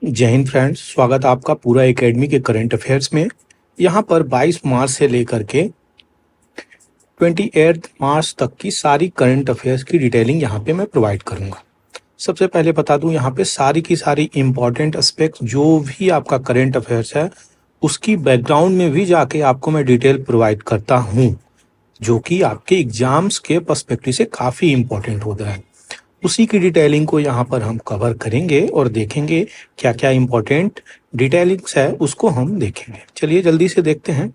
जय हिंद फ्रेंड्स, स्वागत है आपका पूरा एकेडमी के करंट अफेयर्स में। यहाँ पर 22 मार्च से लेकर के 28 मार्च तक की सारी करंट अफेयर्स की डिटेलिंग यहाँ पे मैं प्रोवाइड करूँगा। सबसे पहले बता दूँ, यहाँ पे सारी की सारी इम्पॉर्टेंट एस्पेक्ट जो भी आपका करंट अफेयर्स है उसकी बैकग्राउंड में भी जाके आपको मैं डिटेल प्रोवाइड करता हूँ, जो कि आपके एग्जाम्स के पर्सपेक्टिव से काफ़ी इम्पोर्टेंट होता है। उसी की डिटेलिंग को यहाँ पर हम कवर करेंगे और देखेंगे क्या क्या इम्पोर्टेंट डिटेलिंग्स है उसको हम देखेंगे। चलिए जल्दी से देखते हैं।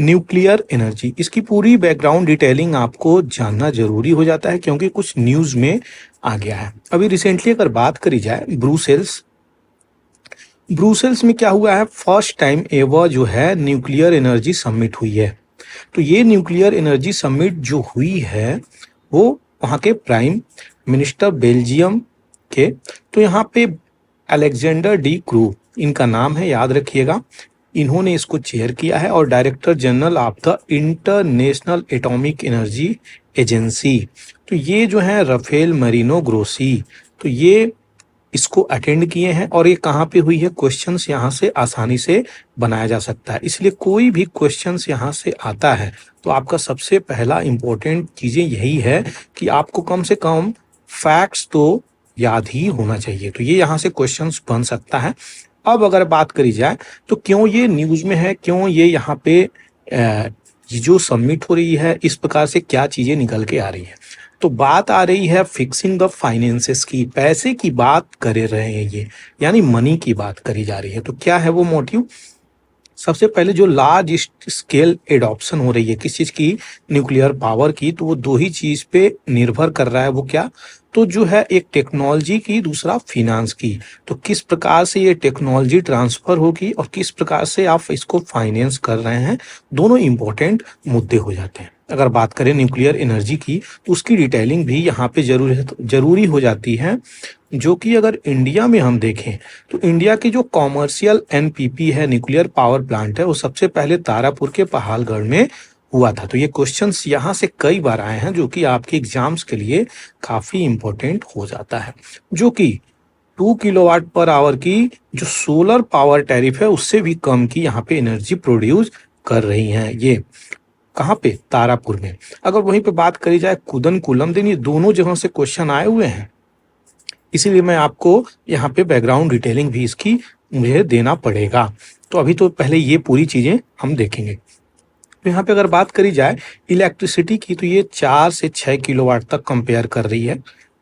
न्यूक्लियर एनर्जी, इसकी पूरी बैकग्राउंड डिटेलिंग आपको जानना जरूरी हो जाता है क्योंकि कुछ न्यूज में आ गया है। अभी रिसेंटली अगर बात करी जाए ब्रुसेल्स में क्या हुआ है, फर्स्ट टाइम एवर जो है न्यूक्लियर एनर्जी समिट हुई है। तो ये न्यूक्लियर एनर्जी समिट जो हुई है वो वहाँ के प्राइम मिनिस्टर बेल्जियम के, तो यहाँ पे अलेक्जेंडर डी क्रू इनका नाम है, याद रखिएगा। इन्होंने इसको चेयर किया है और director general of the international atomic energy agency, तो ये जो है राफेल मरीनो ग्रोसी, तो ये इसको अटेंड किए हैं। और ये कहाँ पे हुई है, क्वेश्चंस यहाँ से आसानी से बनाया जा सकता है, इसलिए कोई भी क्वेश्चंस यहाँ से आता है तो आपका सबसे पहला इंपॉर्टेंट चीजें यही है कि आपको कम से कम फैक्ट्स तो याद ही होना चाहिए। तो ये यहाँ से क्वेश्चंस बन सकता है। अब अगर बात करी जाए तो क्यों ये न्यूज में है, क्यों ये यहाँ पे ये जो सबमिट हो रही है इस प्रकार से क्या चीजें निकल के आ रही है, तो बात आ रही है फिक्सिंग द फाइनेंसेस की, पैसे की बात कर रहे हैं ये, यानी मनी की बात करी जा रही है। तो क्या है वो मोटिव, सबसे पहले जो लार्ज स्केल एडॉप्शन हो रही है किस चीज की, न्यूक्लियर पावर की, तो वो दो ही चीज पे निर्भर कर रहा है। वो क्या, तो जो है एक टेक्नोलॉजी की, दूसरा फिनांस की। तो किस प्रकार से ये टेक्नोलॉजी ट्रांसफर होगी और किस प्रकार से आप इसको फाइनेंस कर रहे हैं, दोनों इंपॉर्टेंट मुद्दे हो जाते हैं। अगर बात करें न्यूक्लियर एनर्जी की तो उसकी डिटेलिंग भी यहाँ पे जरूरी हो जाती है, जो कि अगर इंडिया में हम देखें तो इंडिया की जो कॉमर्शियल एनपीपी है, न्यूक्लियर पावर प्लांट है, वो सबसे पहले तारापुर के पहाड़गढ़ में हुआ था। तो ये क्वेश्चंस यहाँ से कई बार आए हैं जो कि आपके एग्जाम्स के लिए काफी इंपॉर्टेंट हो जाता है, जो कि 2 किलोवाट पर आवर की जो सोलर पावर टैरिफ है उससे भी कम की यहाँ पे एनर्जी प्रोड्यूस कर रही हैं। ये कहाँ पे, तारापुर में। अगर वहीं पे बात करी जाए कुदन दिन, ये दोनों जगह से क्वेश्चन आए हुए हैं, इसीलिए मैं आपको यहाँ पे बैकग्राउंड डिटेलिंग भी इसकी मुझे देना पड़ेगा। तो अभी तो पहले ये पूरी चीजें हम देखेंगे। तो यहाँ पे अगर बात करी जाए इलेक्ट्रिसिटी की, तो ये 4 से 6 किलोवाट तक कंपेयर कर रही है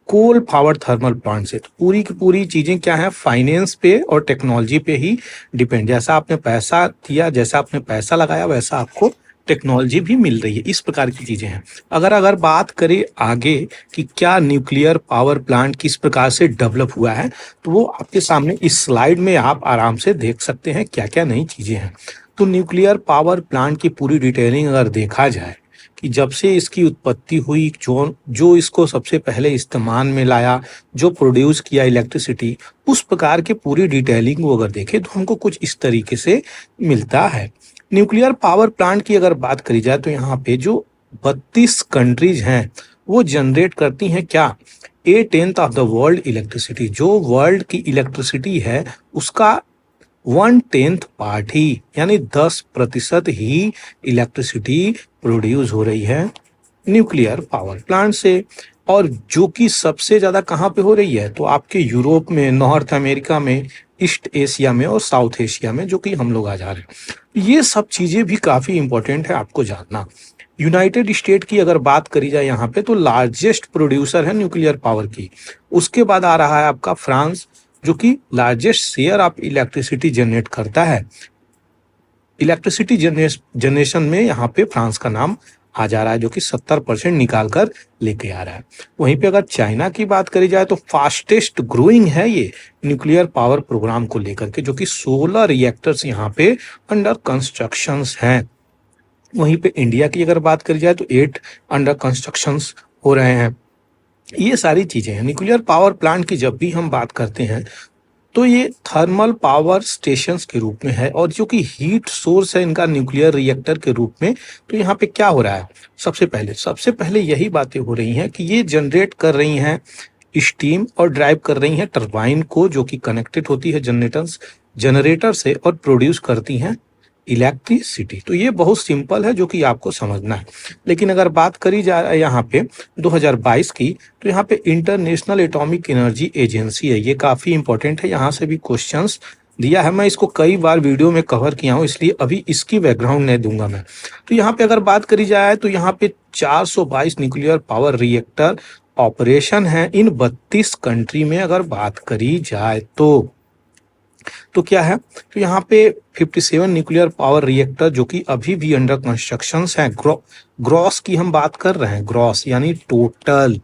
कोल पावर थर्मल प्लांट से। तो पूरी की पूरी चीजें क्या है, फाइनेंस पे और टेक्नोलॉजी पे ही डिपेंड। जैसा आपने पैसा दिया, जैसा आपने पैसा लगाया, वैसा आपको टेक्नोलॉजी भी मिल रही है, इस प्रकार की चीजें हैं। अगर बात करें आगे कि क्या न्यूक्लियर पावर प्लांट किस प्रकार से डेवलप हुआ है, तो वो आपके सामने इस स्लाइड में आप आराम से देख सकते हैं क्या क्या नई चीजें हैं। तो न्यूक्लियर पावर प्लांट की पूरी डिटेलिंग अगर देखा जाए कि जब से इसकी उत्पत्ति हुई, जो इसको सबसे पहले इस्तेमाल में लाया, जो प्रोड्यूस किया इलेक्ट्रिसिटी, उस प्रकार की पूरी डिटेलिंग को अगर देखें तो हमको कुछ इस तरीके से मिलता है। न्यूक्लियर पावर प्लांट की अगर बात करी जाए तो यहाँ पे जो 32 कंट्रीज हैं वो जनरेट करती हैं क्या, 8/10 ऑफ द वर्ल्ड इलेक्ट्रिसिटी। जो वर्ल्ड की इलेक्ट्रिसिटी है उसका 1/10 पार्ट ही, यानी 10% ही इलेक्ट्रिसिटी प्रोड्यूस हो रही है न्यूक्लियर पावर प्लांट से। और जो कि सबसे ज्यादा कहाँ पे हो रही है, तो आपके यूरोप में, नॉर्थ अमेरिका में, ईस्ट एशिया में और साउथ एशिया में, जो कि हम लोग आ जा रहे हैं। ये सब चीजें भी काफी इंपॉर्टेंट है आपको जानना। यूनाइटेड स्टेट की अगर बात करी जाए यहाँ पे, तो लार्जेस्ट प्रोड्यूसर है न्यूक्लियर पावर की। उसके बाद आ रहा है आपका फ्रांस, जो कि largest share of electricity generate करता है। इलेक्ट्रिसिटी जनरेशन में यहाँ पे फ्रांस का नाम आ जा रहा है, जो कि 70% निकाल कर लेके आ रहा है। वहीं पे अगर चाइना की बात करी जाए तो फास्टेस्ट ग्रोइंग है ये न्यूक्लियर पावर प्रोग्राम को लेकर के, जो कि 16 रिएक्टर्स यहाँ पे अंडर कंस्ट्रक्शंस हैं। वहीं पे इंडिया की अगर बात करी जाए तो 8 अंडर कंस्ट्रक्शंस हो रहे हैं। ये सारी चीजें हैं। न्यूक्लियर पावर प्लांट की जब भी हम बात करते हैं तो ये थर्मल पावर स्टेशंस के रूप में है, और जो कि हीट सोर्स है इनका न्यूक्लियर रिएक्टर के रूप में। तो यहाँ पे क्या हो रहा है, सबसे पहले यही बातें हो रही हैं कि ये जनरेट कर रही हैं स्टीम और ड्राइव कर रही हैं टरबाइन को, जो कि कनेक्टेड होती है जनरेटर से और प्रोड्यूस करती हैं इलेक्ट्रिसिटी। तो ये बहुत सिंपल है जो कि आपको समझना है। लेकिन अगर बात करी जाए यहाँ पे 2022 की, तो यहाँ पे इंटरनेशनल एटॉमिक एनर्जी एजेंसी है, ये काफ़ी इंपॉर्टेंट है, यहाँ से भी क्वेश्चंस दिया है। मैं इसको कई बार वीडियो में कवर किया हूँ, इसलिए अभी इसकी बैकग्राउंड नहीं दूंगा मैं। तो यहाँ पे अगर बात करी जाए तो यहाँ पे 422 न्यूक्लियर पावर रिएक्टर ऑपरेशन है इन 32 कंट्री में अगर बात करी जाए तो क्या है, तो यहाँ पे 57 न्यूक्लियर पावर रिएक्टर जो कि अभी भी अंडर कंस्ट्रक्शन हैं। ग्रॉस की हम बात कर रहे हैं, ग्रॉस यानी टोटल।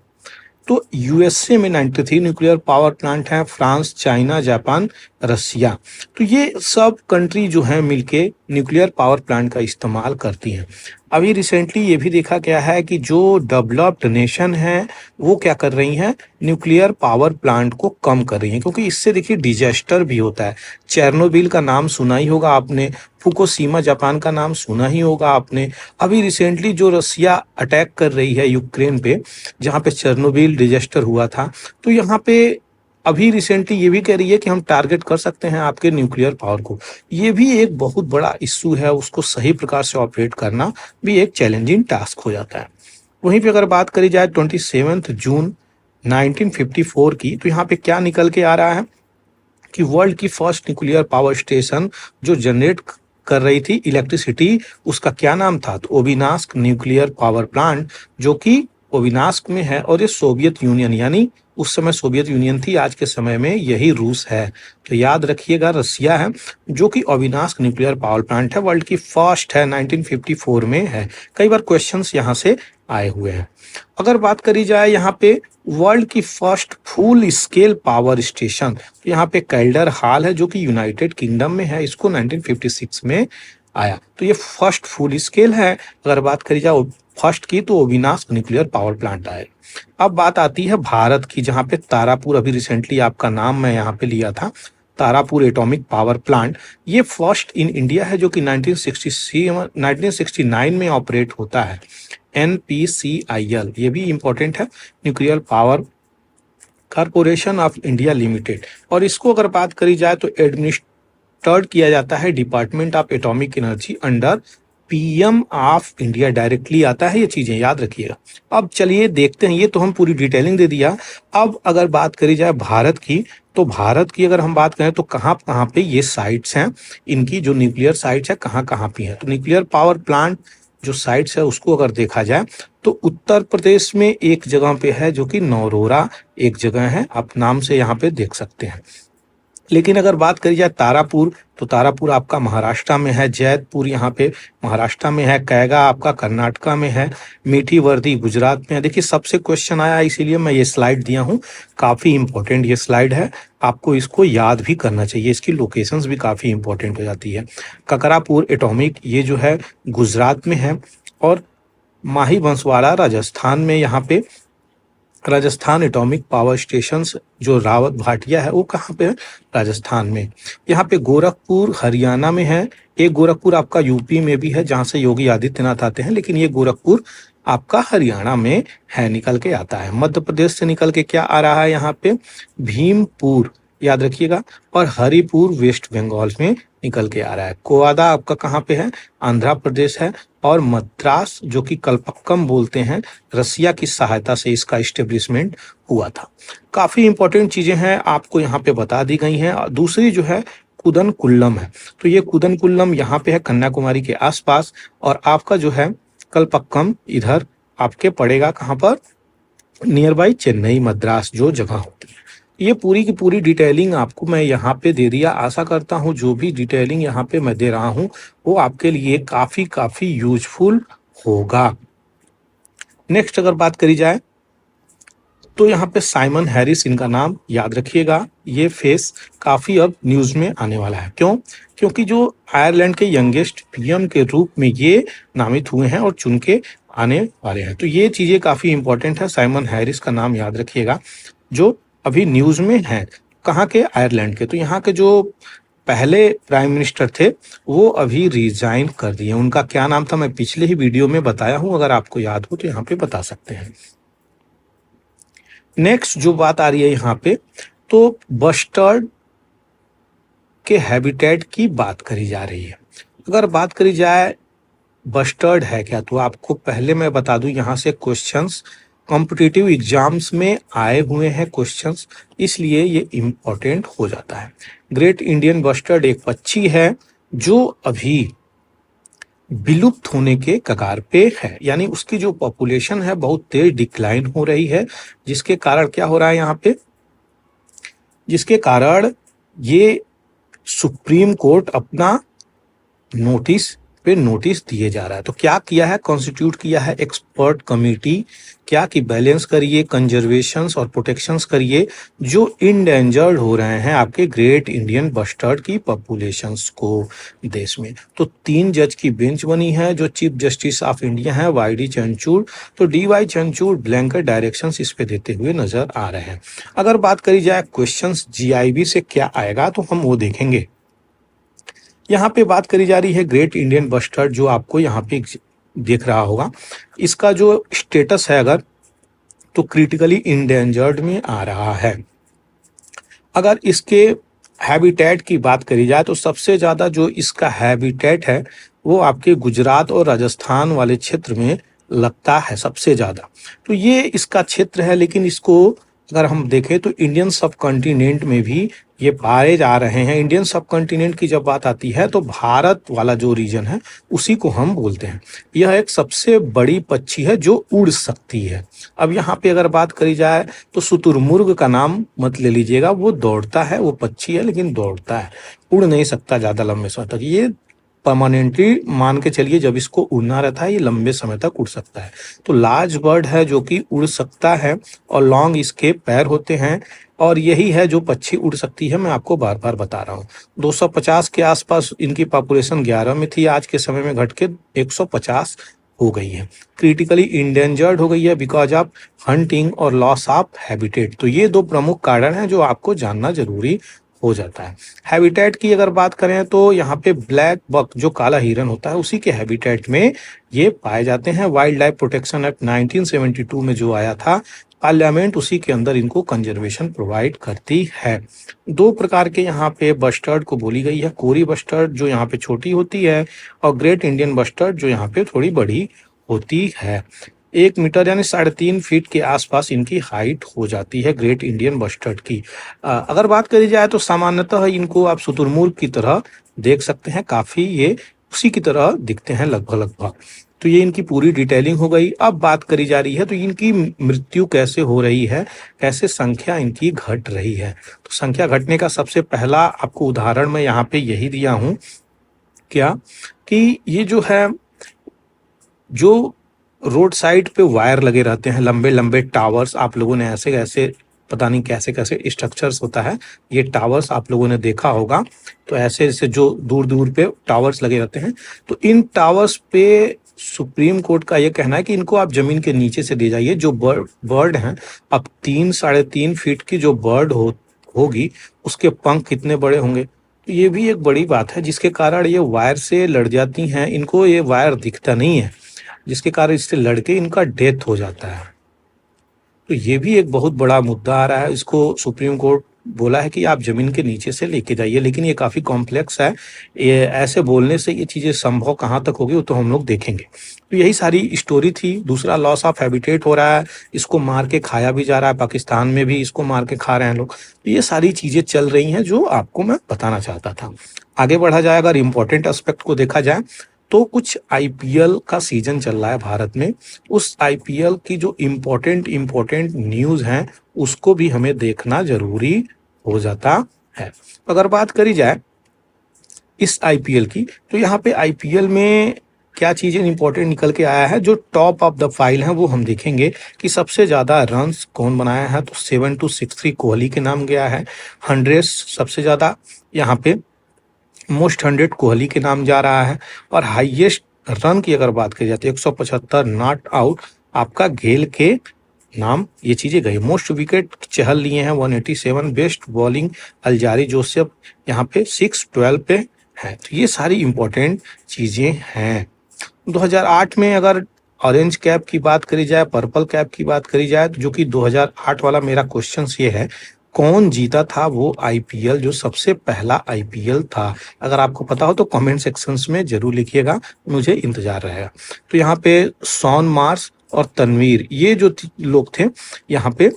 तो यूएसए में 93 न्यूक्लियर पावर प्लांट हैं, फ्रांस, चाइना, जापान, रसिया। तो ये सब कंट्री जो हैं मिलके न्यूक्लियर पावर प्लांट का इस्तेमाल करती हैं। अभी रिसेंटली ये भी देखा गया है कि जो डेवलप्ड नेशन हैं वो क्या कर रही हैं, न्यूक्लियर पावर प्लांट को कम कर रही हैं, क्योंकि इससे देखिए डिजास्टर भी होता है। चेरनोबिल का नाम सुना ही होगा आपने, फुकुशिमा जापान का नाम सुना ही होगा आपने। अभी रिसेंटली जो रसिया अटैक कर रही है यूक्रेन पे, जहाँ पे चेरनोबिल डिजास्टर हुआ था, तो यहाँ पे अभी रिसेंटली ये भी कह रही है कि हम टारगेट कर सकते हैं आपके न्यूक्लियर पावर को। ये भी एक बहुत बड़ा इश्यू है, उसको सही प्रकार से ऑपरेट करना भी एक चैलेंजिंग टास्क हो जाता है। वहीं पे अगर बात करी जाए 27 जून 1954 की, तो यहाँ पे क्या निकल के आ रहा है कि वर्ल्ड की फर्स्ट न्यूक्लियर पावर स्टेशन जो जनरेट कर रही थी इलेक्ट्रिसिटी, उसका क्या नाम था, तो ओबिनास्क न्यूक्लियर पावर प्लांट, जो कि ओबिनास्क में है। और ये सोवियत यूनियन, यानी उस समय सोवियत यूनियन थी, आज के समय में यही रूस है। तो याद रखिएगा रसिया है जो कि ओबिनास्क न्यूक्लियर पावर प्लांट है, वर्ल्ड की फर्स्ट है, 1954 में है। कई बार क्वेश्चंस यहाँ से आए हुए हैं। अगर बात करी जाए यहाँ पे वर्ल्ड की first full scale power station, तो यहाँ पे कैल्डर हाल है जो कि यूनाइटेड किंगडम में है, इसको 1956 में आया। तो ये फर्स्ट फुल स्केल है। अगर बात करी जाए फर्स्ट की, तो ओबिनास्क न्यूक्लियर पावर प्लांट आए। अब बात आती है भारत की, जहाँ पे तारापुर, अभी रिसेंटली आपका नाम मैं यहाँ पे लिया था, तारापुर एटॉमिक पावर प्लांट, ये फर्स्ट इन इंडिया है जो कि 1969 में ऑपरेट होता है। NPCIL ये भी इंपॉर्टेंट है, nuclear power corporation of India limited. और इसको अगर बात करी जाए तो एडमिनिस्ट्रेट किया जाता है department of atomic energy under PM of India, directly आता है, ये चीजें याद रखिएगा। अब चलिए देखते हैं, ये तो हम पूरी डिटेलिंग दे दिया। अब अगर बात करी जाए भारत की, तो भारत की अगर हम बात करें तो कहाँ कहाँ पे ये साइट्स हैं, इनकी जो न्यूक्लियर साइट्स है कहाँ कहाँ पे हैं। तो न्यूक्लियर पावर प्लांट जो साइट्स है उसको अगर देखा जाए तो उत्तर प्रदेश में एक जगह पे है जो कि नौरोरा एक जगह है, आप नाम से यहाँ पे देख सकते हैं। लेकिन अगर बात करी जाए तारापुर, तो तारापुर आपका महाराष्ट्र में है, जैतपुर यहाँ पे महाराष्ट्र में है, कैगा आपका कर्नाटका में है, मीठी वर्दी गुजरात में है। देखिए सबसे क्वेश्चन आया इसीलिए मैं ये स्लाइड दिया हूँ, काफ़ी इंपॉर्टेंट ये स्लाइड है, आपको इसको याद भी करना चाहिए, इसकी लोकेशंस भी काफ़ी इंपॉर्टेंट हो जाती है। ककरापुर एटॉमिक ये जो है गुजरात में है, और माही बंसवाड़ा राजस्थान में, यहाँ पे राजस्थान एटॉमिक पावर स्टेशन जो रावत भाटिया है वो कहाँ पे है, राजस्थान में। यहाँ पे गोरखपुर हरियाणा में है, एक गोरखपुर आपका यूपी में भी है जहाँ से योगी आदित्यनाथ आते हैं, लेकिन ये गोरखपुर आपका हरियाणा में है, निकल के आता है। मध्य प्रदेश से निकल के क्या आ रहा है यहाँ पे, भीमपुर याद रखिएगा, और हरिपुर वेस्ट बंगाल में निकल के आ रहा है। कोवादा आपका कहाँ पे है, आंध्र प्रदेश है, और मद्रास जो कि कलपक्कम बोलते हैं, रसिया की सहायता से इसका इस्टेब्लिशमेंट हुआ था। काफ़ी इंपॉर्टेंट चीज़ें हैं आपको यहाँ पे बता दी गई हैं। दूसरी जो है कुदनकुल्लम है, तो ये कुदनकुल्लम यहाँ पे है कन्याकुमारी के आसपास, और आपका जो है कलपक्कम इधर आपके पड़ेगा कहाँ पर, नियर बाई चेन्नई मद्रास जो जगह होती है। ये पूरी की पूरी डिटेलिंग आपको मैं यहाँ पे दे दिया। आशा करता हूँ जो भी डिटेलिंग यहाँ पे मैं दे रहा हूँ वो आपके लिए काफ़ी यूजफुल होगा। नेक्स्ट अगर बात करी जाए तो यहाँ पे साइमन हैरिस इनका नाम याद रखिएगा, ये फेस काफ़ी अब न्यूज़ में आने वाला है। क्यों? क्योंकि जो आयरलैंड के यंगेस्ट PM के रूप में ये नामित हुए हैं और चुन के आने वाले हैं। तो ये चीज़ें काफ़ी इंपॉर्टेंट है, साइमन हैरिस का नाम याद रखिएगा, जो अभी न्यूज़ में हैं। कहाँ के? आयरलैंड के। तो यहाँ के जो पहले प्राइम मिनिस्टर थे वो अभी रिजाइन कर दिए। उनका क्या नाम था मैं पिछले ही वीडियो में बताया हूँ, अगर आपको याद हो तो यहाँ पे बता सकते हैं। नेक्स्ट जो बात आ रही है यहाँ पे, तो बस्टर्ड के हैबिटेट की बात करी जा रही है। अगर बात करी जाए बस्टर्ड है क्या, तो आपको पहले मैं बता दूं यहाँ से क्वेश्चंस कॉम्पिटिटिव एग्जाम्स में आए हुए हैं क्वेश्चंस, इसलिए ये इम्पोर्टेंट हो जाता है। ग्रेट इंडियन बस्टर्ड एक पक्षी है जो अभी विलुप्त होने के कगार पे है, यानी उसकी जो पॉपुलेशन है बहुत तेज डिक्लाइन हो रही है, जिसके कारण क्या हो रहा है यहाँ पे, जिसके कारण ये सुप्रीम कोर्ट अपना नोटिस दिए जा रहा है। तो क्या किया है, कॉन्स्टिट्यूट किया है एक्सपर्ट कमेटी, क्या कि बैलेंस करिए कंजर्वेशंस और प्रोटेक्शंस करिए जो इंडेंजर्ड हो रहे हैं आपके ग्रेट इंडियन बस्टर्ड की पॉपुलेशंस को देश में। तो 3 जज की बेंच बनी है जो चीफ जस्टिस ऑफ इंडिया है वाई.डी. चंद्रचूड़। तो डी.वाई. चंद्रचूड़ ब्लैंकेट डायरेक्शंस इस पे देते हुए नजर आ रहे हैं। अगर बात करी जाए क्वेश्चंस जीआईबी से क्या आएगा, तो हम वो देखेंगे। यहाँ पे बात करी जा रही है ग्रेट इंडियन बस्टर्ड, जो आपको यहाँ पे देख रहा होगा, इसका जो स्टेटस है अगर, तो क्रिटिकली इंडेंजर्ड में आ रहा है। अगर इसके हैबिटेट की बात करी जाए तो सबसे ज़्यादा जो इसका हैबिटेट है वो आपके गुजरात और राजस्थान वाले क्षेत्र में लगता है सबसे ज़्यादा। तो ये इसका क्षेत्र है, लेकिन इसको अगर हम देखें तो इंडियन सब कॉन्टिनेंट में भी ये पाए जा रहे हैं। इंडियन सब कॉन्टिनेंट की जब बात आती है तो भारत वाला जो रीजन है उसी को हम बोलते हैं। यह एक सबसे बड़ी पक्षी है जो उड़ सकती है। अब यहाँ पे अगर बात करी जाए तो शुतुरमुर्ग का नाम मत ले लीजिएगा, वो दौड़ता है, वो पक्षी है लेकिन दौड़ता है, उड़ नहीं सकता ज़्यादा लंबे समय तक। ये परमानेंटली मान के चलिए, जब इसको उड़ना रहता है ये लंबे समय तक उड़ सकता है। तो लार्ज बर्ड है जो कि उड़ सकता है और लॉन्ग इसके पैर होते हैं, और यही है जो पक्षी उड़ सकती है। मैं आपको बार बार बता रहा हूँ। 250 के आसपास इनकी पॉपुलेशन 11 में थी, आज के समय में घट के 150 हो गई है। क्रिटिकली इंडेंजर्ड हो गई है बिकॉज ऑफ हंटिंग और लॉस ऑफ हैबिटेट। तो ये 2 प्रमुख कारण हैं जो आपको जानना जरूरी हो जाता है। हैबिटेट की अगर बात करें तो यहाँ पे ब्लैक बक जो काला हिरन होता है उसी के हैबिटेट में ये पाए जाते हैं। वाइल्ड लाइफ प्रोटेक्शन एक्ट 1972 में जो आया था पार्लियामेंट, उसी के अंदर इनको कंजर्वेशन प्रोवाइड करती है। 2 प्रकार के यहाँ पे बस्टर्ड को बोली गई है, कोरी बस्टर्ड जो यहाँ पे छोटी होती है और ग्रेट इंडियन बस्टर्ड जो यहाँ पे थोड़ी बड़ी होती है। 1 मीटर यानी 3.5 फीट के आसपास इनकी हाइट हो जाती है ग्रेट इंडियन बस्टर्ड की। अगर बात करी जाए तो सामान्यतः इनको आप शुतुरमुर्ग की तरह देख सकते हैं, काफी ये उसी की तरह दिखते हैं लगभग। तो ये इनकी पूरी डिटेलिंग हो गई। अब बात करी जा रही है तो इनकी मृत्यु कैसे हो रही है, कैसे संख्या इनकी घट रही है। तो संख्या घटने का सबसे पहला आपको उदाहरण मैं यहाँ पे यही दिया हूँ, क्या कि ये जो है, जो रोड साइड पे वायर लगे रहते हैं, लंबे लंबे टावर्स, आप लोगों ने ऐसे ऐसे पता नहीं कैसे कैसे स्ट्रक्चर्स होता है, ये टावर्स आप लोगों ने देखा होगा। तो ऐसे ऐसे जो दूर दूर पे टावर्स लगे रहते हैं, तो इन टावर्स पे सुप्रीम कोर्ट का ये कहना है कि इनको आप जमीन के नीचे से दे जाइए। जो बर्ड हैं, अब 3-3.5 फीट की जो बर्ड होगी उसके पंख कितने बड़े होंगे। तो ये भी एक बड़ी बात है जिसके कारण ये वायर से लड़ जाती हैं, इनको ये वायर दिखता नहीं है, जिसके कारण इससे लड़के इनका डेथ हो जाता है। तो ये भी एक बहुत बड़ा मुद्दा आ रहा है। इसको सुप्रीम कोर्ट बोला है कि आप जमीन के नीचे से लेके जाइए, लेकिन ये काफी कॉम्प्लेक्स है। ये ऐसे बोलने से ये चीजें संभव कहाँ तक होगी वो तो हम लोग देखेंगे। तो यही सारी स्टोरी थी। दूसरा लॉस ऑफ हैबिटेट हो रहा है, इसको मार के खाया भी जा रहा है, पाकिस्तान में भी इसको मार के खा रहे हैं लोग। तो ये सारी चीजें चल रही हैं जो आपको मैं बताना चाहता था। आगे बढ़ा जाए, अगर इम्पोर्टेंट एस्पेक्ट को देखा जाए तो कुछ आईपीएल का सीजन चल रहा है भारत में। उस आईपीएल की जो इम्पोर्टेंट न्यूज़ हैं उसको भी हमें देखना जरूरी हो जाता है। अगर बात करी जाए इस आईपीएल की, तो यहाँ पे आईपीएल में क्या चीजें इंपॉर्टेंट निकल के आया है। जो टॉप ऑफ द फाइल है वो हम देखेंगे कि सबसे ज्यादा रन्स कौन बनाया है, तो 7263 कोहली के नाम गया है। 100 सबसे ज्यादा यहाँ पे मोस्ट 100 कोहली के नाम जा रहा है, और हाईएस्ट रन की अगर बात की जाती है 175 नॉट आउट आपका गेल के नाम ये चीजें गई। मोस्ट विकेट चहल लिए हैं 187, बेस्ट बॉलिंग अल्जारी जोसेफ यहाँ पे 612 पे है। तो ये सारी इंपॉर्टेंट चीजें हैं। 2008 में अगर ऑरेंज कैप की बात करी जाए, पर्पल कैप की बात करी जाए, तो जो कि 2008 वाला मेरा क्वेश्चन ये है, कौन जीता था वो आईपीएल, जो सबसे पहला आईपीएल था? अगर आपको पता हो तो कमेंट सेक्शंस में जरूर लिखिएगा, मुझे इंतजार रहेगा। तो यहाँ पे शॉन मार्श और तनवीर, ये जो लोग थे यहाँ पे,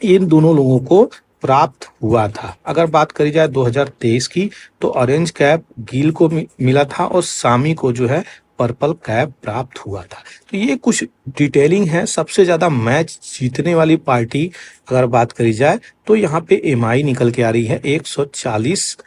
इन दोनों लोगों को प्राप्त हुआ था। अगर बात करी जाए 2023 की, तो ऑरेंज कैप गिल को मिला था और सामी को जो है पर्पल कैप प्राप्त हुआ था। तो ये कुछ डिटेलिंग है। सबसे ज्यादा मैच जीतने वाली पार्टी अगर बात करी जाए तो यहाँ पे एमआई निकल के आ रही है, 140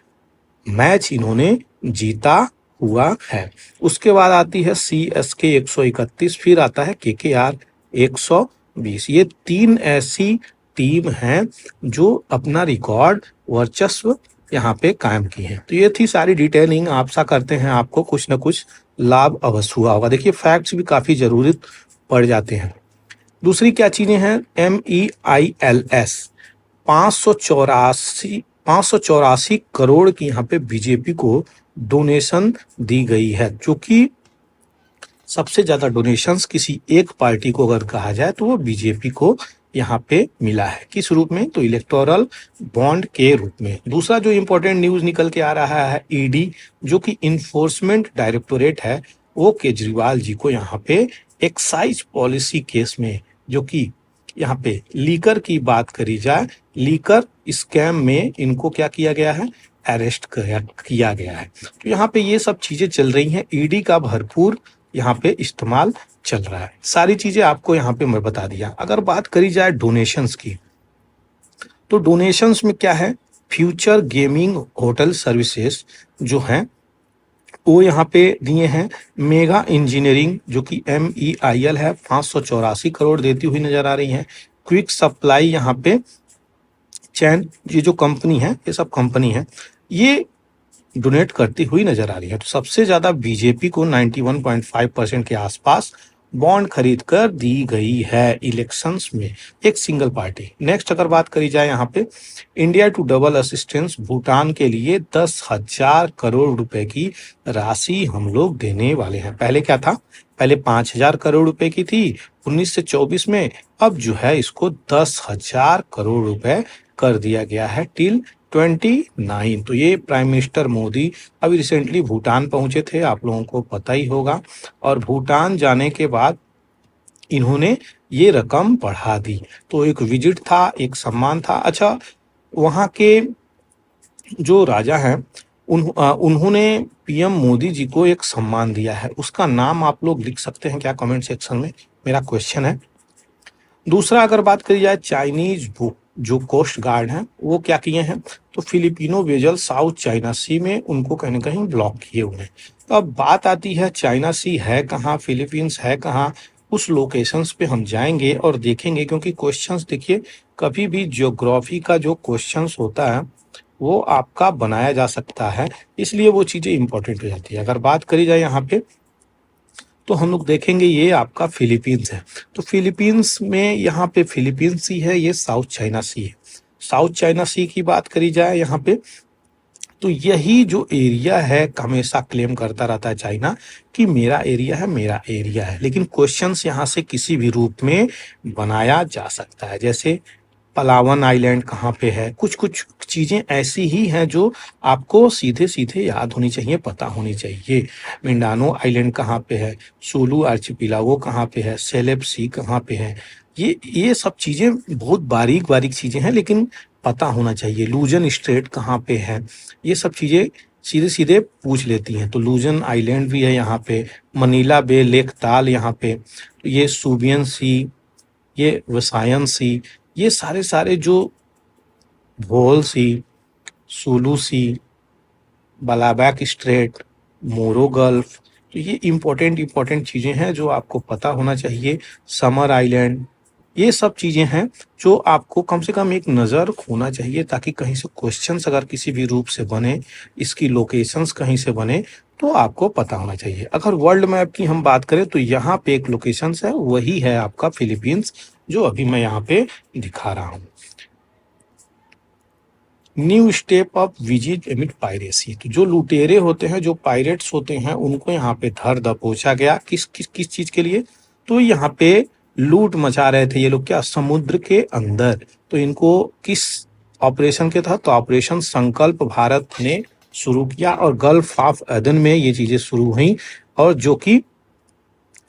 मैच इन्होंने जीता हुआ है। उसके बाद आती है सीएसके 131, फिर आता है केकेआर 120। ये तीन ऐसी टीम हैं जो अपना रिकॉर्ड वर्चस्व यहाँ पे कायम की है। तो ये थी सारी डिटेलिंग। आशा करते हैं आपको कुछ न कुछ लाभ अवश्य हुआ होगा। देखिए फैक्ट्स भी काफी जरूरत पड़ जाते हैं। दूसरी क्या चीजें हैं, MEILS 584 करोड़ की यहाँ पे बीजेपी को डोनेशन दी गई है, जो कि सबसे ज्यादा डोनेशंस किसी एक पार्टी को अगर कहा जाए तो वो बीजेपी को यहाँ पे मिला है। किस रूप में? तो इलेक्टोरल बॉन्ड के रूप में। दूसरा जो इंपॉर्टेंट न्यूज निकल के आ रहा है, ईडी जो कि इन्फोर्समेंट डायरेक्टोरेट है, वो केजरीवाल जी को यहाँ पे एक्साइज पॉलिसी केस में, जो कि यहाँ पे लीकर की बात करी जाए, लीकर स्कैम में इनको क्या किया गया है, अरेस्ट किया गया है। तो यहाँ पे ये सब चीजें चल रही हैं, ईडी का भरपूर यहाँ पे इस्तेमाल चल रहा है। सारी चीजें आपको यहाँ पे मैं बता दिया। अगर बात करी जाए डोनेशंस की, तो डोनेशंस में क्या है, फ्यूचर गेमिंग होटल सर्विसेज जो हैं वो यहाँ पे दिए हैं। मेगा इंजीनियरिंग जो कि MEIL है, 584 करोड़ देती हुई नजर आ रही है। क्विक सप्लाई यहाँ पे चैन, ये जो कंपनी है, ये सब कंपनी है, ये डोनेट करती हुई नजर आ रही है। तो सबसे ज्यादा बीजेपी को 91.5% के आसपास बॉन्ड खरीद कर दी गई है इलेक्शंस में, एक सिंगल पार्टी। नेक्स्ट अगर बात करी जाए यहाँ पे, India to double assistance, Bhutan के लिए 10,000 करोड़ रुपए की राशि हम लोग देने वाले हैं। पहले क्या था, पहले 5,000 करोड़ रुपए की थी 19 से 24 में, अब जो है इसको 10,000 करोड़ रुपए कर दिया गया है टिल 29। तो ये प्राइम मिनिस्टर मोदी अभी रिसेंटली भूटान पहुंचे थे, आप लोगों को पता ही होगा, और भूटान जाने के बाद इन्होंने ये रकम बढ़ा दी। तो एक विजिट था, एक सम्मान था। अच्छा, वहाँ के जो राजा हैं उन्होंने पीएम मोदी जी को एक सम्मान दिया है, उसका नाम आप लोग लिख सकते हैं क्या कमेंट सेक्शन में, मेरा क्वेश्चन है। दूसरा अगर बात करी जाए, चाइनीज जो कोस्ट गार्ड हैं वो क्या किए हैं, तो फिलिपिनो वेजल साउथ चाइना सी में उनको कहीं ना कहीं ब्लॉक किए हुए हैं। तो अब बात आती है, चाइना सी है कहाँ, फिलीपींस है कहाँ, उस लोकेशंस पे हम जाएंगे और देखेंगे, क्योंकि क्वेश्चंस देखिए, कभी भी ज्योग्राफी का जो क्वेश्चंस होता है वो आपका बनाया जा सकता है, इसलिए वो चीजें इंपॉर्टेंट हो जाती है। अगर बात करी जाए यहाँ पे, तो हम लोग देखेंगे ये आपका फिलीपींस है। तो फिलीपींस में यहाँ पे फिलीपींस सी है, ये साउथ चाइना सी है। साउथ चाइना सी की बात करी जाए यहाँ पे, तो यही जो एरिया है हमेशा क्लेम करता रहता है चाइना कि मेरा एरिया है, मेरा एरिया है, लेकिन क्वेश्चंस यहाँ से किसी भी रूप में बनाया जा सकता है। जैसे पलावन आइलैंड कहाँ पे है, कुछ कुछ चीजें ऐसी ही हैं जो आपको सीधे सीधे याद होनी चाहिए, पता होनी चाहिए। मिंडानो आइलैंड कहाँ पे है, सोलू आर्चिपिलागो कहाँ पे है, सेलेब सी कहाँ पे है, ये सब चीजें बहुत बारीक बारीक चीजें हैं, लेकिन पता होना चाहिए। लूजन स्ट्रेट कहाँ पे है, ये सब चीजें सीधे सीधे पूछ लेती हैं। तो लूजन आइलैंड भी है यहाँ पे, मनीला बे, लेक ताल यहाँ पे, तो ये सूबियन सी, ये वसायन सी, ये सारे सारे जो भोल सी, सुलू सी, बालाबैक स्ट्रेट, मोरो गल्फ, तो ये इंपॉर्टेंट चीजें हैं जो आपको पता होना चाहिए। समर आइलैंड, ये सब चीजें हैं जो आपको कम से कम एक नज़र होना चाहिए, ताकि कहीं से क्वेश्चंस अगर किसी भी रूप से बने, इसकी लोकेशंस कहीं से बने, तो आपको पता होना चाहिए। अगर वर्ल्ड मैप की हम बात करें तो यहाँ पे एक लोकेशंस है, वही है आपका फिलीपींस, जो अभी मैं यहाँ पे दिखा रहा हूँ। New step of visit emit piracy, तो जो लुटेरे होते हैं, जो पायरेट्स होते हैं, उनको यहाँ पे धर दबोचा गया। किस चीज के लिए? तो यहाँ पे लूट मचा रहे थे ये लोग क्या, समुद्र के अंदर। तो इनको किस ऑपरेशन के तहत, तो ऑपरेशन संकल्प भारत ने शुरू किया और गल्फ ऑफ एडन में ये चीजें शुरू हुई, और जो कि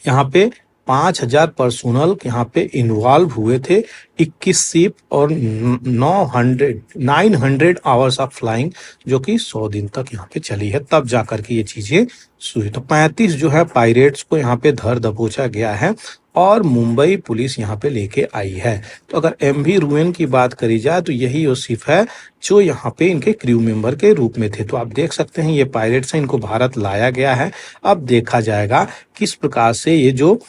यहाँ पे 5,000 पर्सोनल यहाँ पे इन्वॉल्व हुए थे, 21 शिप और 900 आवर्स ऑफ फ्लाइंग, जो कि 100 दिन तक यहाँ पे चली है, तब जाकर के ये चीजें शुरू। तो 35 जो है पायरेट्स को यहाँ पे धर दबोचा गया है और मुंबई पुलिस यहाँ पे लेके आई है। तो अगर एमवी रुएन की बात करी जाए तो यही वो शिप है जो यहाँ पे इनके क्रू मेंबर के रूप में थे। तो आप देख सकते हैं ये पायरेट्स हैं, इनको भारत लाया गया है। अब देखा जाएगा किस प्रकार से ये जो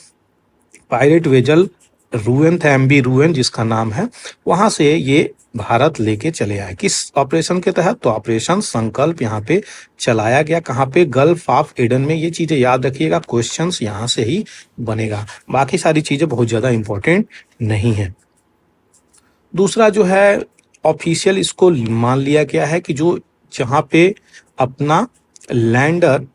पायरेट वेजल रुएन था, एमवी रुएन जिसका नाम है, वहां से ये भारत लेके चले आए। किस ऑपरेशन के तहत, तो ऑपरेशन संकल्प यहाँ पे चलाया गया। कहाँ पे, गल्फ ऑफ एडन में। ये चीजें याद रखिएगा, क्वेश्चंस यहाँ से ही बनेगा, बाकी सारी चीजें बहुत ज्यादा इंपॉर्टेंट नहीं है। दूसरा जो है ऑफिशियल इसको मान लिया गया है कि जो जहाँ पे अपना लैंडर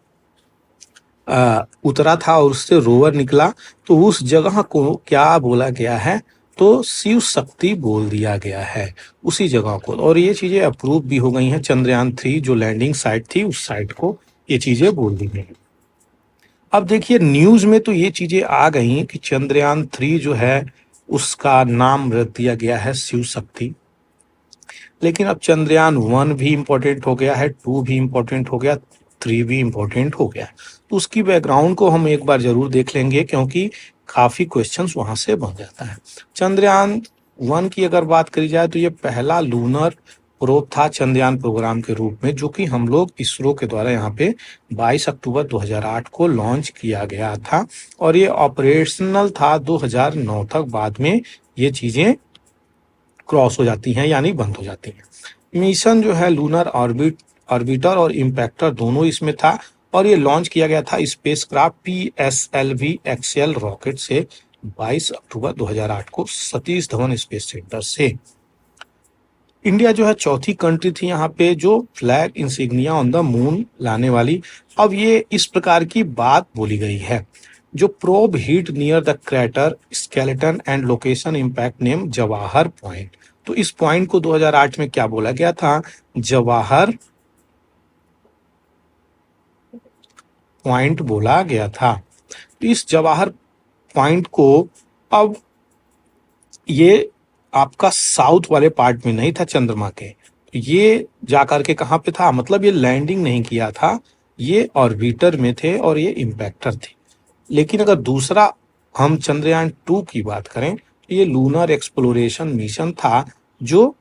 उतरा था और उससे रोवर निकला, तो उस जगह को क्या बोला गया है, तो शिव शक्ति बोल दिया गया है उसी जगह को। और ये चीजें अप्रूव भी हो गई हैं। चंद्रयान 3 जो लैंडिंग साइट थी, उस साइट को ये चीजें बोल दी गई। अब देखिए न्यूज में तो ये चीजें आ गई कि चंद्रयान 3 जो है उसका नाम रख दिया गया है शिव शक्ति, लेकिन अब चंद्रयान 1 भी इंपॉर्टेंट हो गया है, 2 भी इंपॉर्टेंट हो गया, 3 भी इंपॉर्टेंट हो गया। तो उसकी बैकग्राउंड को हम एक बार जरूर देख लेंगे, क्योंकि काफी क्वेश्चंस वहां से बन जाता है। चंद्रयान 1 की अगर बात करी जाए तो ये पहला लूनर प्रोब था चंद्रयान प्रोग्राम के रूप में, जो कि हम लोग इसरो के द्वारा यहाँ पे 22 अक्टूबर 2008 को लॉन्च किया गया था, और ये ऑपरेशनल था 2009 तक। बाद में ये चीजें क्रॉस हो जाती हैं, यानी बंद हो जाती हैं। मिशन जो है लूनर ऑर्बिटर और इम्पैक्टर दोनों इसमें था, और ये लॉन्च किया गया था स्पेसक्राफ्ट PSLV एक्सएल रॉकेट से 22 अक्टूबर 2008 को सतीश धवन स्पेस सेंटर से। इंडिया जो है चौथी कंट्री थी यहाँ पे जो flag insignia on the moon लाने वाली। अब ये इस प्रकार की बात बोली गई है, जो probe hit near the crater skeleton and location impact name Jawahar point. तो इस पॉइंट को 2008 में क्या बोला गया था, जवाहर पॉइंट बोला गया था। तो इस जवाहर पॉइंट को, अब ये आपका साउथ वाले पार्ट में नहीं था चंद्रमा के, तो ये जाकर के कहाँ पे था, मतलब ये लैंडिंग नहीं किया था, ये ऑर्बिटर में थे और ये इम्पैक्टर थे। लेकिन अगर दूसरा हम चंद्रयान 2 की बात करें तो ये लूनर एक्सप्लोरेशन मिशन था जो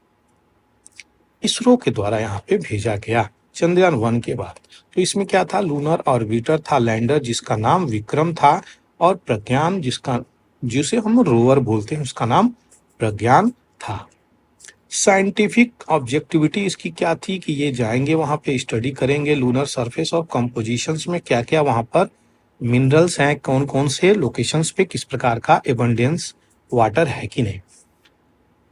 इसरो के द्वारा यहाँ पे भेजा गया चंद्रयान 1 के बाद। तो इसमें क्या था, लूनर ऑर्बिटर था, लैंडर जिसका नाम विक्रम था, और प्रज्ञान जिसे हम रोवर बोलते हैं उसका नाम प्रज्ञान था। साइंटिफिक ऑब्जेक्टिविटी इसकी क्या थी कि ये जाएंगे वहां पे, स्टडी करेंगे लूनर सरफेस और कंपोजिशंस में क्या क्या वहां पर मिनरल्स हैं, कौन कौन से लोकेशंस पे किस प्रकार का एबंडेंस वाटर है कि नहीं।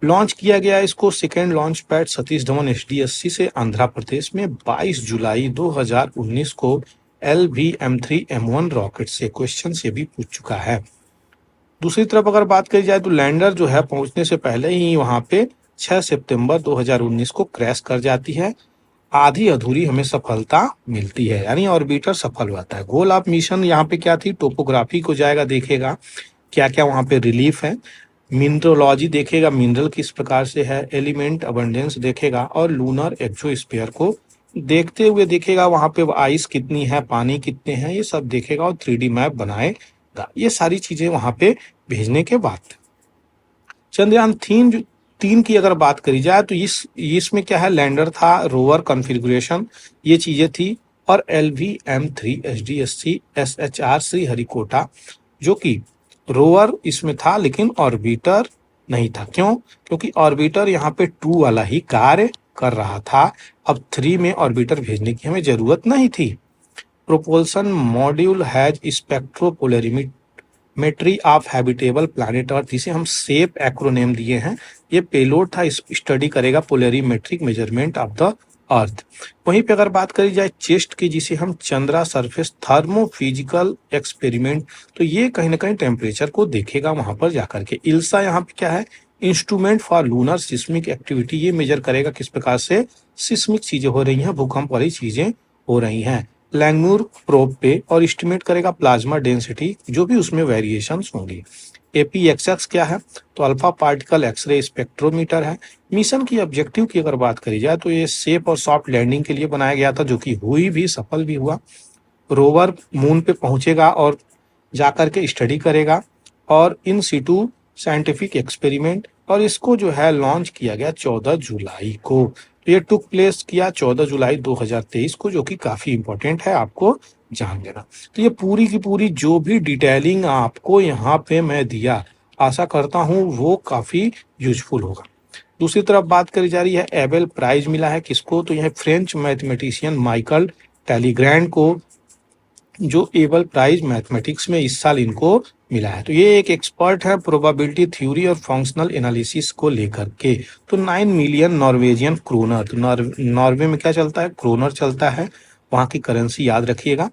लॉन्च किया गया इसको second launch pad Satish Dhawan SDSC से आंध्र प्रदेश में 22 जुलाई 2019 को LVM-3M1 रॉकेट से। क्वेश्चन से भी पूछ चुका है। दूसरी तरफ अगर बात करी जाए तो लैंडर जो है पहुंचने से पहले ही वहां पे 6 सितंबर 2019 को क्रैश कर जाती है। आधी अधूरी हमें सफलता मिलती है, यानी ऑर्बिटर सफल होता है। गोल ऑफ मिशन यहाँ पे क्या थी, टोपोग्राफी को जाएगा, देखेगा क्या क्या वहां पे रिलीफ है, मिनरोलॉजी देखेगा, मिनरल किस प्रकार से है, एलिमेंट अबंडेंस देखेगा, और लूनर एक्सोस्फीयर को देखते हुए देखेगा वहां पे आइस कितनी है, पानी कितने हैं, ये सब देखेगा और 3D मैप बनाएगा। ये सारी चीजें वहां पे भेजने के बाद चंद्रयान 3 की अगर बात करी जाए तो इसमें क्या है, लैंडर था, रोवर कॉन्फ़िगरेशन, ये चीजें थी, और LVM-3 SDSC SHR श्रीहरिकोटा, जो कि रोवर इसमें था लेकिन ऑर्बिटर नहीं था। क्यों, क्योंकि ऑर्बिटर यहाँ पे 2 वाला ही कार्य कर रहा था। अब 3 में ऑर्बिटर भेजने की हमें जरूरत नहीं थी। Propulsion module has spectropolarimetry of habitable planet earth, जिसे हम सेप एक्रोनेम दिए हैं। ये पेलोड था, स्टडी करेगा पोलरीमेट्रिक मेजरमेंट ऑफ द अर्थ। वहीं पे अगर बात करी जाए चेस्ट की, जिसे हम चंद्रा सरफेस थर्मोफिजिकल एक्सपेरिमेंट, तो ये कहीं ना कहीं टेम्परेचर को देखेगा वहां पर जाकर के। इल्सा यहाँ पे क्या है, instrument for lunar seismic activity, ये मेजर करेगा किस प्रकार से सिस्मिक चीजें हो रही हैं, भूकंप वाली चीजें हो रही हैं। लैंगमूर प्रोब पे और एस्टिमेट करेगा प्लाज्मा डेंसिटी, जो भी उसमें वेरिएशंस होंगी। एपीएक्सएक्स क्या है, तो अल्फा पार्टिकल एक्सरे स्पेक्ट्रोमीटर है। मिशन की ऑब्जेक्टिव की अगर बात करी जाए तो ये सेफ और सॉफ्ट लैंडिंग के लिए बनाया गया था, जो कि हुई भी, सफल भी हुआ। रोवर मून पे पहुंचेगा और जाकर के स्टडी करेगा, और इन सिटू साइंटिफिक एक्सपेरिमेंट, और इसको जो है लॉन्च किया गया 14 जुलाई को। तो ये टुक प्लेस किया 14 जुलाई 2023 को, जो कि काफी इंपॉर्टेंट है आपको जान लेना। तो ये पूरी की पूरी जो भी डिटेलिंग आपको यहाँ पे मैं दिया, आशा करता हूँ वो काफी यूजफुल होगा। दूसरी तरफ बात करी जा रही है, एबेल प्राइज मिला है किसको, तो यह फ्रेंच मैथमेटिशियन माइकल टेलीग्रैंड को, जो एबल प्राइज मैथमेटिक्स में इस साल इनको मिला है। तो ये एक एक्सपर्ट है प्रोबेबिलिटी थ्योरी और फंक्शनल एनालिसिस को लेकर के। तो 9 मिलियन नॉर्वेजियन क्रोनर, तो नॉर्वे में क्या चलता है, क्रोनर चलता है, वहाँ की करेंसी याद रखिएगा।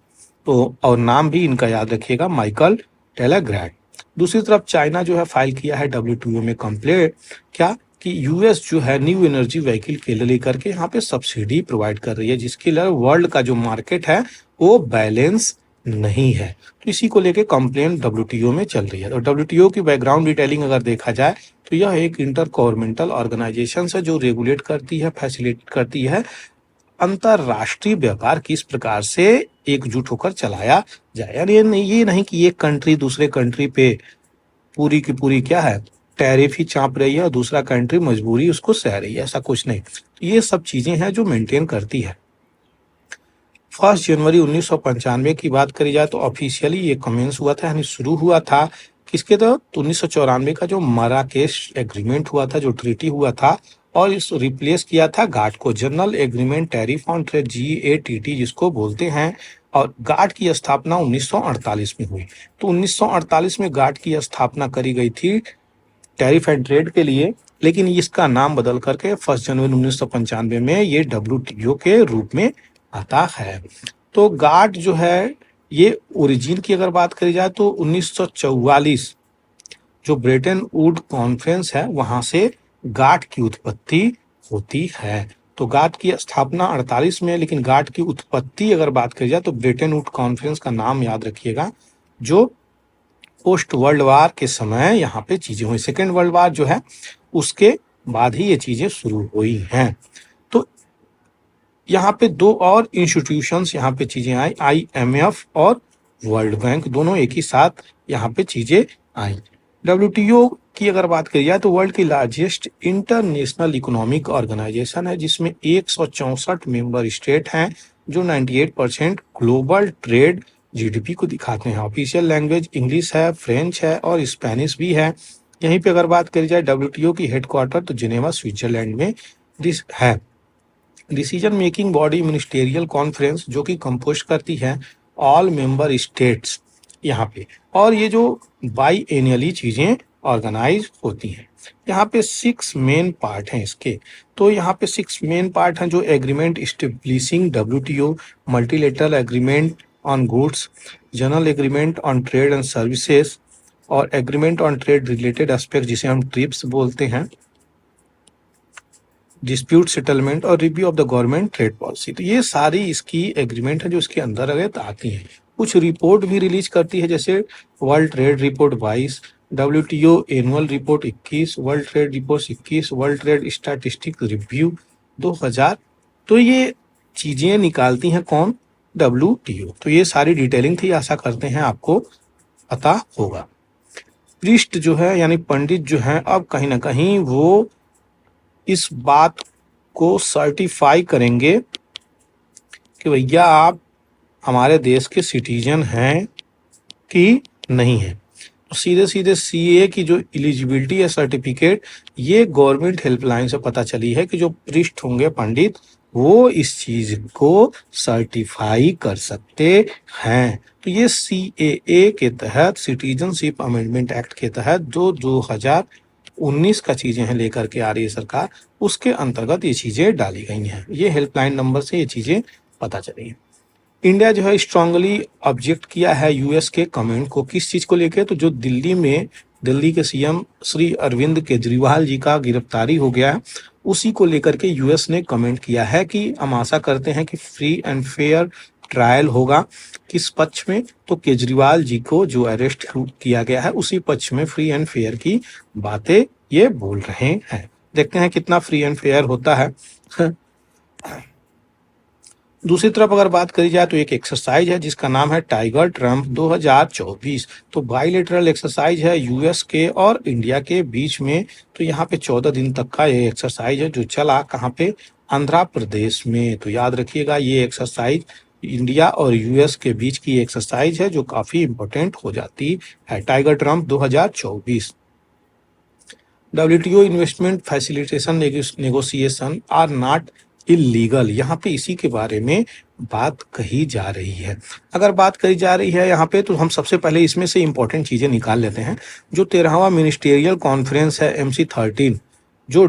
तो और नाम भी इनका याद रखिएगा, माइकल टेलीग्रैंड। दूसरी तरफ चाइना जो है फाइल किया है WTO में कंप्लेंट, क्या कि यूएस जो है न्यू एनर्जी व्हीकल के लिए लेकर के यहाँ पे सब्सिडी प्रोवाइड कर रही है, जिसके लिए वर्ल्ड का जो मार्केट है वो बैलेंस नहीं है। तो इसी को लेके कंप्लेंट WTO में चल रही है। तो WTO की बैकग्राउंड डिटेलिंग अगर देखा जाए तो यह एक इंटर गवर्नमेंटल ऑर्गेनाइजेशन है, जो रेगुलेट करती है, फैसिलिटेट करती है अंतरराष्ट्रीय व्यापार किस प्रकार से एकजुट होकर चलाया जाए। यानी ये नहीं कि एक कंट्री दूसरे कंट्री पे पूरी की पूरी क्या है, टैरिफ ही चाप रही है और दूसरा कंट्री मजबूरी उसको सह रही है, ऐसा कुछ नहीं। तो ये सब चीजें हैं जो मेंटेन करती है। 1 जनवरी 1995 की बात करी जाए तो ऑफिशियली ये कमेंस हुआ था, यानी शुरू हुआ था किसके तहत, तो 1994 का जो मराकेश एग्रीमेंट हुआ था, जो ट्रीटी हुआ था, और इस रिप्लेस किया था गाट को, general agreement tariff on trade, GATT जिसको बोलते हैं। और गाट की स्थापना 1948 में हुई। तो 1948 में गाट की स्थापना करी गई थी टैरिफ एंड ट्रेड के लिए, लेकिन इसका नाम बदल करके 1 जनवरी 1995 में ये WTO के रूप में आता है। तो गाट जो है, ये ओरिजिन की अगर बात करी जाए तो 1944 जो ब्रेटन वुड कॉन्फ्रेंस है, वहां से गाट की उत्पत्ति होती है। तो गाट की स्थापना 48 में, लेकिन गाट की उत्पत्ति अगर बात करी जाए तो ब्रेटन वुड कॉन्फ्रेंस का नाम याद रखिएगा, जो पोस्ट वर्ल्ड वार के समय यहाँ पे चीजें हुई। सेकेंड वर्ल्ड वार जो है उसके बाद ही ये चीजें शुरू हुई हैं। तो यहाँ पे दो और इंस्टीट्यूशंस यहाँ पे चीजें आई, IMF और वर्ल्ड बैंक, दोनों एक ही साथ यहाँ पे चीजें आई। WTO की अगर बात करी जाए तो वर्ल्ड की लार्जेस्ट इंटरनेशनल इकोनॉमिक ऑर्गेनाइजेशन है, जिसमें 164 मेंबर स्टेट हैं, जो 98% ग्लोबल ट्रेड GDP को दिखाते हैं। ऑफिशियल लैंग्वेज इंग्लिश है, फ्रेंच है और स्पेनिश भी है। यहीं पे अगर बात करी जाए WTO की हेडक्वार्टर तो जिनेवा स्विट्जरलैंड में है। Decision making body ministerial conference, जो कि कंपोज करती है ऑल मेंबर स्टेट्स यहाँ पे, और ये जो बाई एनुअली चीजें ऑर्गेनाइज होती हैं। यहाँ पे 6 मेन पार्ट हैं इसके। तो यहाँ पे 6 मेन पार्ट हैं, जो agreement establishing WTO, multilateral agreement on goods, general agreement on trade and services, और agreement on trade related aspect जिसे हम ट्रिप्स बोलते हैं, डिस्प्यूट सेटलमेंट और review of the government trade policy. तो ये सारी इसकी एग्रीमेंट है जो इसके अंदर अगर आती हैं। कुछ रिपोर्ट भी रिलीज करती है, जैसे world trade report 22, WTO annual report 21, world trade report 21, world trade statistic review 2000। तो ये चीजें निकालती हैं कौन, WTO। तो ये सारी डिटेलिंग थी, आशा करते हैं आपको पता होगा। पृष्ठ जो है यानी पंडित जो है, अब कहीं ना कहीं वो इस बात को सर्टिफाई करेंगे कि भैया आप हमारे देश के सिटीजन हैं कि नहीं है। तो सीधे सीधे CA की जो एलिजिबिलिटी है सर्टिफिकेट, ये गवर्नमेंट हेल्पलाइन से पता चली है कि जो पृष्ठ होंगे पंडित, वो इस चीज को सर्टिफाई कर सकते हैं। तो ये CAA के तहत, सिटीजनशिप अमेंडमेंट एक्ट के तहत, जो 2000 19 का चीजें हैं लेकर के आ रही है सरकार, उसके अंतर्गत ये चीजें डाली गई हैं। ये हेल्पलाइन नंबर से ये चीजें पता चली है। इंडिया जो है स्ट्रांगली ऑब्जेक्ट किया है यूएस के कमेंट को, किस चीज को लेकर, तो जो दिल्ली के सीएम श्री अरविंद केजरीवाल जी का गिरफ्तारी हो गया है, उसी को लेकर के यूएस ने कमेंट किया है कि हम आशा करते हैं कि फ्री एंड फेयर ट्रायल होगा। किस पक्ष में, तो केजरीवाल जी को जो अरेस्ट किया गया है उसी पक्ष में फ्री एंड फेयर की बातें ये बोल रहे हैं। देखते हैं कितना फ्री एंड फेयर होता है। दूसरी तरफ अगर बात करी जाए तो एक एक्सरसाइज है जिसका नाम है टाइगर ट्रम्प 2024। तो बाइलेटरल एक्सरसाइज है यूएस के और इंडिया के बीच में। तो यहाँ पे 14 दिन तक का ये एक्सरसाइज है जो चला कहाँ पे, आंध्र प्रदेश में। तो याद रखिएगा ये एक्सरसाइज इंडिया और यूएस के बीच की एक्सरसाइज है जो काफी इंपॉर्टेंट हो जाती है। Tiger Trump 2024। WTO investment facilitation negotiation are not illegal, यहाँ पे इसी के बारे में बात कही जा रही है। अगर बात करी जा रही है यहाँ पे तो हम सबसे पहले इसमें से इंपॉर्टेंट चीजें निकाल लेते हैं। जो 13वां मिनिस्टेरियल कॉन्फ्रेंस है MC13, जो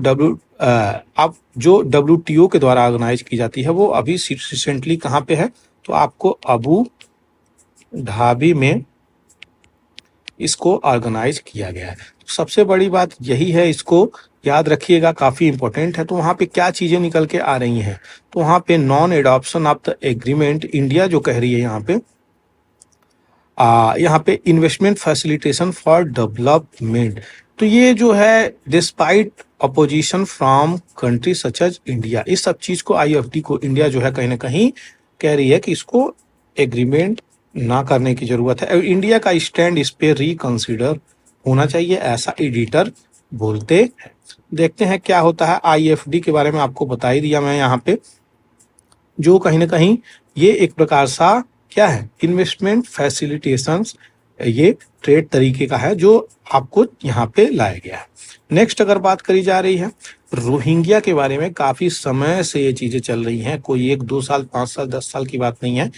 जो WTO के द्वारा ऑर्गेनाइज की जाती है, वो अभी रिसेंटली कहाँ पे है, तो आपको अबू धाबी में इसको ऑर्गेनाइज किया गया है। तो सबसे बड़ी बात यही है, इसको याद रखिएगा, काफी इंपॉर्टेंट है। तो वहां पे क्या चीजें निकल के आ रही हैं, तो वहां पे non adoption of the agreement, India जो कह रही है यहाँ पे इन्वेस्टमेंट फैसिलिटेशन फॉर डेवलपमेंट। तो ये जो है despite opposition from country such as India, इस सब चीज को IFD को इंडिया जो है कहीं ना कहीं कह रही है कि इसको एग्रीमेंट ना करने की जरूरत है। इंडिया का स्टैंड इस पे रिकंसिडर होना चाहिए, ऐसा एडिटर बोलते हैं। देखते हैं क्या होता है। IFD के बारे में आपको बता ही दिया मैं यहाँ पे, जो कहीं ना कहीं ये एक प्रकार सा क्या है, इन्वेस्टमेंट फैसिलिटेशंस, ये ट्रेड तरीके का है जो आपको यहाँ पे लाया गया है। नेक्स्ट अगर बात करी जा रही है रोहिंग्या के बारे में, काफी समय से ये चीजें चल रही हैं, कोई 1-2 साल 5 साल 10 साल की बात नहीं है,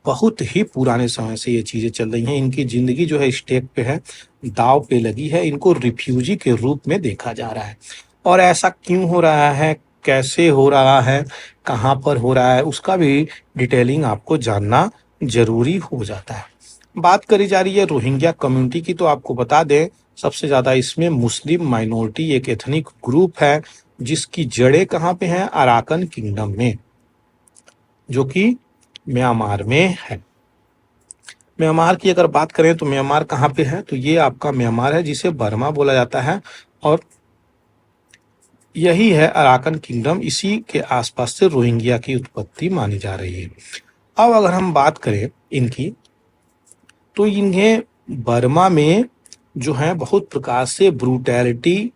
बहुत ही पुराने समय से ये चीजें चल रही हैं। इनकी जिंदगी जो है स्टेक पे है, दाव पे लगी है, इनको रिफ्यूजी के रूप में देखा जा रहा है। और ऐसा क्यों हो रहा है, कैसे हो रहा है, कहाँ पर हो रहा है, उसका भी डिटेलिंग आपको जानना जरूरी हो जाता है। बात करी जा रही है रोहिंग्या कम्युनिटी की, तो आपको बता दें सबसे ज्यादा इसमें मुस्लिम माइनॉरिटी एक एथनिक ग्रुप है जिसकी जड़ें कहाँ पे हैं, अराकन किंगडम में, जो कि म्यांमार में है। म्यांमार की अगर बात करें तो म्यांमार कहाँ पे है, तो ये आपका म्यांमार है जिसे बर्मा बोला जाता है, और यही है अराकन किंगडम, इसी के आसपास से रोहिंग्या की उत्पत्ति मानी जा रही है। अब अगर हम बात करें इनकी, तो इन्हें बर्मा में जो है बहुत प्रकार से ब्रूटैलिटी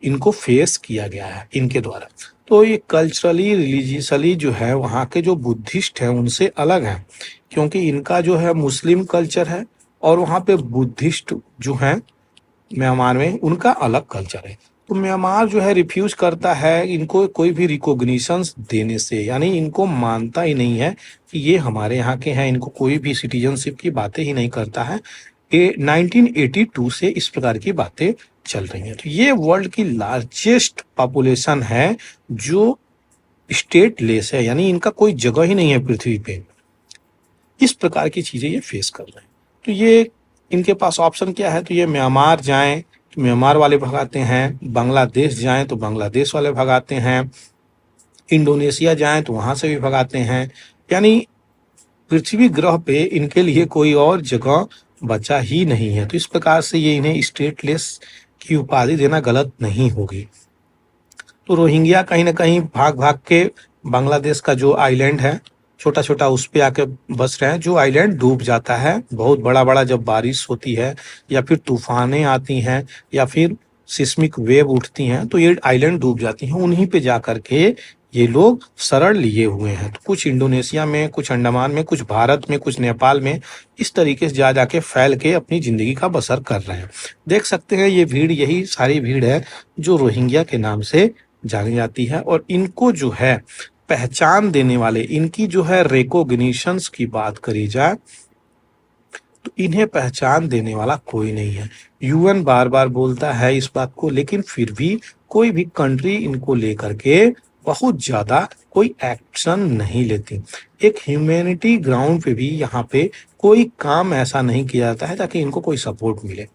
इनको फेस किया गया है इनके द्वारा। तो ये कल्चरली रिलीजियसली जो है वहाँ के जो बुद्धिस्ट हैं उनसे अलग है, क्योंकि इनका जो है मुस्लिम कल्चर है और वहाँ पे बुद्धिस्ट जो है म्यांमार में उनका अलग कल्चर है। तो म्यांमार जो है रिफ्यूज करता है इनको कोई भी रिकॉग्निशंस देने से, यानी इनको मानता ही नहीं है कि ये हमारे यहाँ के हैं, इनको कोई भी सिटीजनशिप की बातें ही नहीं करता है। 1982 से इस प्रकार की बातें चल रही हैं। तो ये वर्ल्ड की लार्जेस्ट पॉपुलेशन है जो स्टेटलेस है, यानी इनका कोई जगह ही नहीं है पृथ्वी पे। इस प्रकार की चीजें ये फेस कर रहे हैं। तो ये इनके पास ऑप्शन क्या है, तो ये म्यांमार जाएं तो म्यांमार वाले भगाते हैं, बांग्लादेश जाएं तो बांग्लादेश वाले भगाते हैं, इंडोनेशिया जाएं तो वहां से भी भगाते हैं, यानी पृथ्वी ग्रह पे इनके लिए कोई और जगह बचा ही नहीं है। तो इस प्रकार से ये इन्हें स्टेटलेस की उपाधि देना गलत नहीं होगी। तो रोहिंग्या कहीं ना कहीं भाग भाग के बांग्लादेश का जो आइलैंड है छोटा छोटा उस पे आके बस रहे हैं, जो आइलैंड डूब जाता है बहुत बड़ा बड़ा जब बारिश होती है या फिर तूफानें आती हैं या फिर सिस्मिक वेव उठती हैं तो ये आइलैंड डूब जाती हैं। उन्हीं पे जा करके ये लोग शरण लिए हुए हैं। तो कुछ इंडोनेशिया में, कुछ अंडमान में, कुछ भारत में, कुछ नेपाल में, इस तरीके से जा जाके फैल के अपनी जिंदगी का बसर कर रहे हैं। देख सकते हैं ये भीड़, यही सारी भीड़ है जो रोहिंग्या के नाम से जानी जाती है। और इनको जो है पहचान देने वाले, इनकी जो है रिकॉग्निशंस की बात करी जाए तो इन्हें पहचान देने वाला कोई नहीं है। यूएन बार बार बोलता है इस बात को, लेकिन फिर भी कोई भी कंट्री इनको लेकर के बहुत ज्यादा कोई एक्शन नहीं लेती। एक ह्यूमैनिटी ग्राउंड पे भी यहाँ पे कोई काम ऐसा नहीं किया जाता है ताकि इनको कोई सपोर्ट मिले।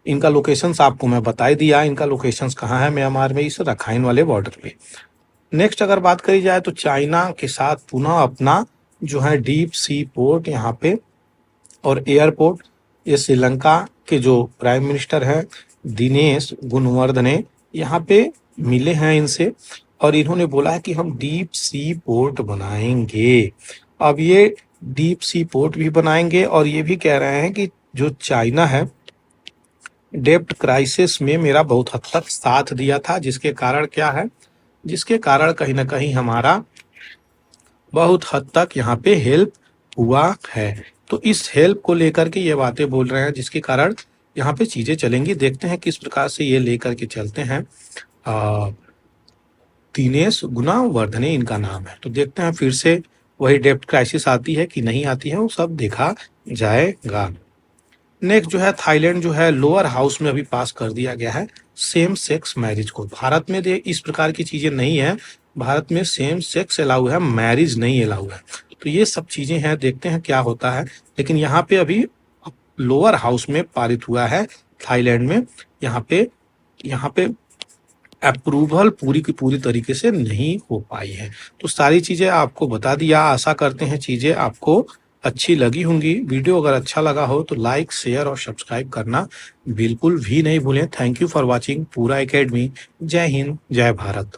इनका लोकेशंस आपको मैं बता ही दिया, इनका लोकेशंस कहाँ है म्यांमार में, इस रखाइन वाले बॉर्डर पे। नेक्स्ट अगर बात करी जाए तो चाइना के साथ पुनः अपना जो है डीप सी पोर्ट यहाँ पे और एयरपोर्ट, ये श्रीलंका के जो प्राइम मिनिस्टर हैं दिनेश गुणवर्धने यहाँ पे मिले हैं इनसे, और इन्होंने बोला है कि हम डीप सी पोर्ट बनाएंगे। अब ये डीप सी पोर्ट भी बनाएंगे और ये भी कह रहे हैं कि जो चाइना है डेब्ट क्राइसिस में मेरा बहुत हद तक साथ दिया था, जिसके कारण क्या है, जिसके कारण कहीं ना कहीं हमारा बहुत हद तक यहाँ पे हेल्प हुआ है। तो इस हेल्प को लेकर के ये बातें बोल रहे हैं, जिसके कारण यहाँ पे चीजें चलेंगी। देखते हैं किस प्रकार से ये लेकर के चलते हैं। दिनेश गुणवर्धने इनका नाम है। तो देखते हैं फिर से वही डेब्ट क्राइसिस आती है कि नहीं आती है, वो सब देखा जाएगा। नेक्स्ट जो है थाईलैंड जो है लोअर हाउस में अभी पास कर दिया गया है सेम सेक्स मैरिज को। भारत में इस प्रकार की चीजें नहीं है, भारत में सेम सेक्स अलाउ है, मैरिज नहीं अलाउ है। तो ये सब चीजें हैं, देखते हैं क्या होता है। लेकिन यहाँ पे अभी लोअर हाउस में पारित हुआ है थाईलैंड में। यहाँ पे अप्रूवल पूरी की पूरी तरीके से नहीं हो पाई है। तो सारी चीजें आपको बता दिया, आशा करते हैं चीजें आपको अच्छी लगी होंगी। वीडियो अगर अच्छा लगा हो तो लाइक शेयर और सब्सक्राइब करना बिल्कुल भी नहीं भूलें। थैंक यू फॉर वॉचिंग पूरा एकेडमी। जय हिंद, जय भारत।